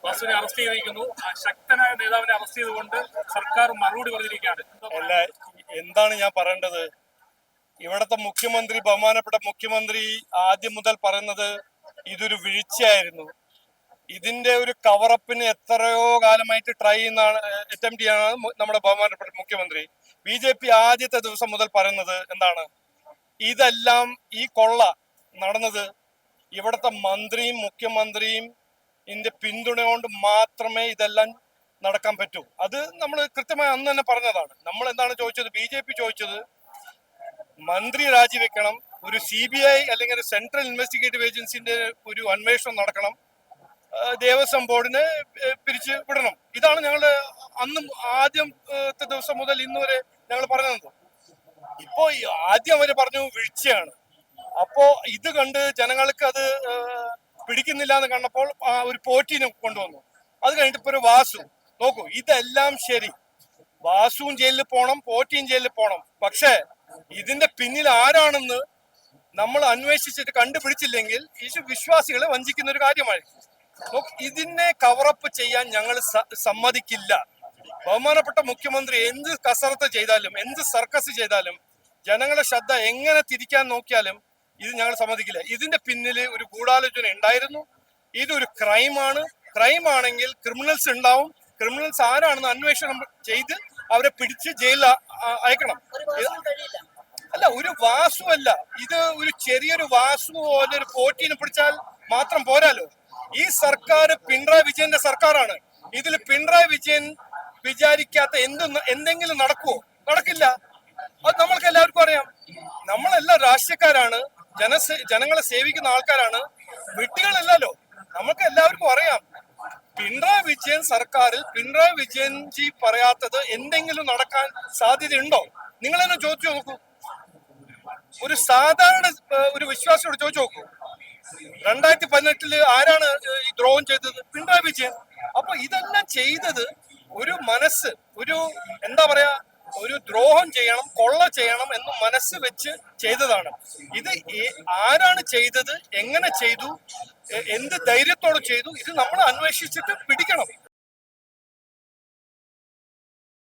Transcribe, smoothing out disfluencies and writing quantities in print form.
വാസുവിനെ അറസ്റ്റ് ചെയ്തിരിക്കുന്നു. ശക്തനായ നേതാവിനെ അറസ്റ്റ് ചെയ്തുകൊണ്ട് സർക്കാർ മറുപടി പറഞ്ഞിരിക്കുകയാണ്. അല്ല, എന്താണ് ഞാൻ പറയേണ്ടത്? ഇവിടത്തെ മുഖ്യമന്ത്രി, ബഹുമാനപ്പെട്ട മുഖ്യമന്ത്രി ആദ്യം മുതൽ പറയുന്നത് ഇതൊരു വീഴ്ചയായിരുന്നു. ഇതിന്റെ ഒരു കവറപ്പിന് എത്രയോ കാലമായിട്ട് ട്രൈ ചെയ്യുന്നതാണ്, അറ്റംപ്റ്റ് ചെയ്യാനാണ് നമ്മുടെ ബഹുമാനപ്പെട്ട മുഖ്യമന്ത്രി. BJP ആദ്യത്തെ ദിവസം മുതൽ പറയുന്നത് എന്താണ്? ഇതെല്ലാം ഈ കൊള്ള നടന്നത് ഇവിടുത്തെ മന്ത്രിയും മുഖ്യമന്ത്രിയും ഇതിന്റെ പിന്തുണ കൊണ്ട് മാത്രമേ ഇതെല്ലാം നടക്കാൻ പറ്റൂ. അത് നമ്മൾ കൃത്യമായി അന്ന് തന്നെ പറഞ്ഞതാണ്. നമ്മൾ എന്താണ് ചോദിച്ചത്? BJP ചോദിച്ചത് മന്ത്രി രാജിവെക്കണം, ഒരു CBI അല്ലെങ്കിൽ സെൻട്രൽ ഇൻവെസ്റ്റിഗേറ്റീവ് ഏജൻസിന്റെ ഒരു അന്വേഷണം നടക്കണം, ദേവസ്വം ബോർഡിനെ പിരിച്ചു വിടണം. ഇതാണ് ഞങ്ങളുടെ അന്നും ആദ്യത്തെ ദിവസം മുതൽ ഇന്ന് വരെ ഞങ്ങൾ പറഞ്ഞത്. ഇപ്പോ ആദ്യം അവര് പറഞ്ഞു വീഴ്ചയാണ്. അപ്പോ ഇത് കണ്ട് ജനങ്ങൾക്ക് അത് പിടിക്കുന്നില്ല എന്ന് കണ്ടപ്പോൾ ഒരു പോറ്റീനെ കൊണ്ടുവന്നു. അത് കഴിഞ്ഞിട്ട് ഇപ്പൊ ഒരു വാസു. നോക്കൂ, ഇതെല്ലാം ശരി, വാസുവും ജയിലിൽ പോണം, പോറ്റിയും ജയിലിൽ പോണം. പക്ഷേ ഇതിന്റെ പിന്നിൽ ആരാണെന്ന് നമ്മൾ അന്വേഷിച്ചിട്ട് കണ്ടുപിടിച്ചില്ലെങ്കിൽ ഈ വിശ്വാസികളെ വഞ്ചിക്കുന്ന ഒരു കാര്യമായിരിക്കും. ഇതിനെ കവറപ്പ് ചെയ്യാൻ ഞങ്ങൾ സമ്മതിക്കില്ല. ബഹുമാനപ്പെട്ട മുഖ്യമന്ത്രി എന്ത് കസരത്ത് ചെയ്താലും, എന്ത് സർക്കസ് ചെയ്താലും, ജനങ്ങളുടെ ശ്രദ്ധ എങ്ങനെ തിരിക്കാൻ നോക്കിയാലും ഇത് ഞങ്ങൾ സമ്മതിക്കില്ല. ഇതിന്റെ പിന്നിൽ ഒരു ഗൂഢാലോചന ഉണ്ടായിരുന്നു. ഇതൊരു ക്രൈമാണ്. ക്രൈം ആണെങ്കിൽ ക്രിമിനൽസ് ഉണ്ടാവും. ക്രിമിനൽസ് ആരാണെന്ന് അന്വേഷണം ചെയ്ത് അവരെ പിടിച്ച് ജയിലിൽ അയക്കണം. അല്ല, ഒരു വാസു അല്ല ഇത്. ഒരു ചെറിയൊരു വാസു പോലെ ഒരു പോറ്റീനെ പിടിച്ചാൽ മാത്രം പോരാലോ. ഈ സർക്കാർ പിണറായി വിജയന്റെ സർക്കാരാണ്. ഇതിൽ പിണറായി വിജയൻ വിചാരിക്കാത്ത എന്തെങ്കിലും നടക്കുവോ? നടക്കില്ല. അത് നമ്മൾക്ക് എല്ലാവർക്കും അറിയാം. നമ്മളെല്ലാം രാഷ്ട്രീയക്കാരാണ്, ജനങ്ങളെ സേവിക്കുന്ന ആൾക്കാരാണ്, വിട്ടുകളല്ലല്ലോ. നമുക്ക് എല്ലാവർക്കും അറിയാം. പിണറായി വിജയൻ സർക്കാരിൽ പിണറായി വിജയൻജി പറയാത്തത് എന്തെങ്കിലും നടക്കാൻ സാധ്യതയുണ്ടോ? നിങ്ങൾ തന്നെ ചോദിച്ചു നോക്കൂ. ഒരു സാധാരണ ഒരു വിശ്വാസിയോട് ചോദിച്ചു നോക്കൂ. 2018 ആരാണ് ഈ ദ്രോഹം ചെയ്തത്? പിണറായി വിജയൻ. അപ്പൊ ഇതെല്ലാം ചെയ്തത് ഒരു മനസ്സ്, ഒരു എന്താ പറയാ, ഒരു ദ്രോഹം ചെയ്യണം, കൊള്ള ചെയ്യണം എന്ന് മനസ്സ് വെച്ച് ചെയ്തതാണ്. ഇത് ആരാണ് ചെയ്തത്, എങ്ങനെ ചെയ്തു, എന്ത് ധൈര്യത്തോടെ ചെയ്തു, ഇത് നമ്മൾ അന്വേഷിച്ചിട്ട് പിടിക്കണം.